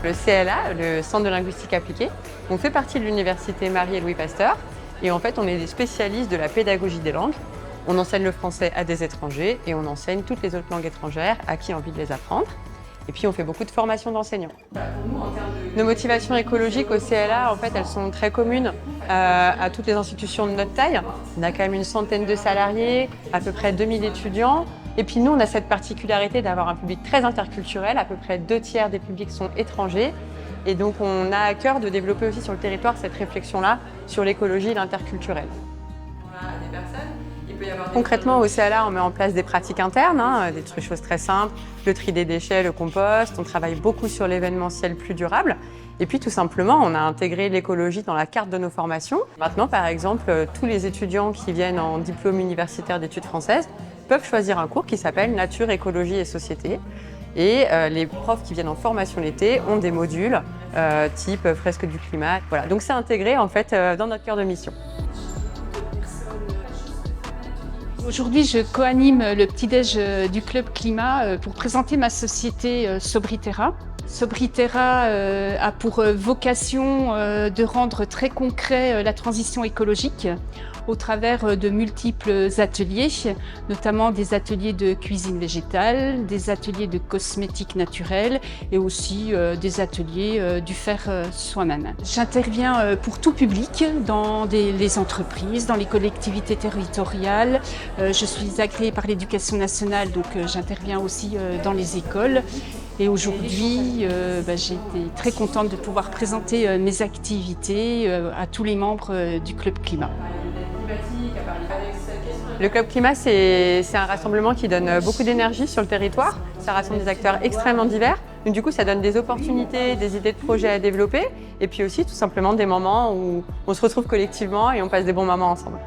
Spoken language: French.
Le CLA, le Centre de linguistique appliquée, on fait partie de l'université Marie et Louis Pasteur et en fait on est des spécialistes de la pédagogie des langues. On enseigne le français à des étrangers et on enseigne toutes les autres langues étrangères à qui a envie de les apprendre. Et puis on fait beaucoup de formations d'enseignants. Nos motivations écologiques au CLA, en fait, elles sont très communes à toutes les institutions de notre taille. On a quand même une centaine de salariés, à peu près 2000 étudiants. Et puis nous, on a cette particularité d'avoir un public très interculturel. À peu près 2/3 des publics sont étrangers. Et donc on a à cœur de développer aussi sur le territoire cette réflexion-là sur l'écologie et l'interculturel. Concrètement, au CLA, on met en place des pratiques internes, des choses très simples, le tri des déchets, le compost. On travaille beaucoup sur l'événementiel plus durable. Et puis, tout simplement, on a intégré l'écologie dans la carte de nos formations. Maintenant, par exemple, tous les étudiants qui viennent en diplôme universitaire d'études françaises peuvent choisir un cours qui s'appelle Nature, écologie et société. Et les profs qui viennent en formation l'été ont des modules type fresque du climat. Voilà. Donc, c'est intégré en fait dans notre cœur de mission. Aujourd'hui, je co-anime le petit-déj du Club Climat pour présenter ma société Sobriterra. Sobriterra a pour vocation de rendre très concret la transition écologique au travers de multiples ateliers, notamment des ateliers de cuisine végétale, des ateliers de cosmétiques naturels et aussi des ateliers du faire soi-même. J'interviens pour tout public, dans les entreprises, dans les collectivités territoriales. Je suis agréée par l'Éducation nationale, donc j'interviens aussi dans les écoles. Et aujourd'hui, j'ai été très contente de pouvoir présenter mes activités à tous les membres du Club Climat. Le Club Climat, c'est un rassemblement qui donne beaucoup d'énergie sur le territoire. Ça rassemble des acteurs extrêmement divers. Donc, du coup, ça donne des opportunités, des idées de projets à développer. Et puis aussi, tout simplement, des moments où on se retrouve collectivement et on passe des bons moments ensemble.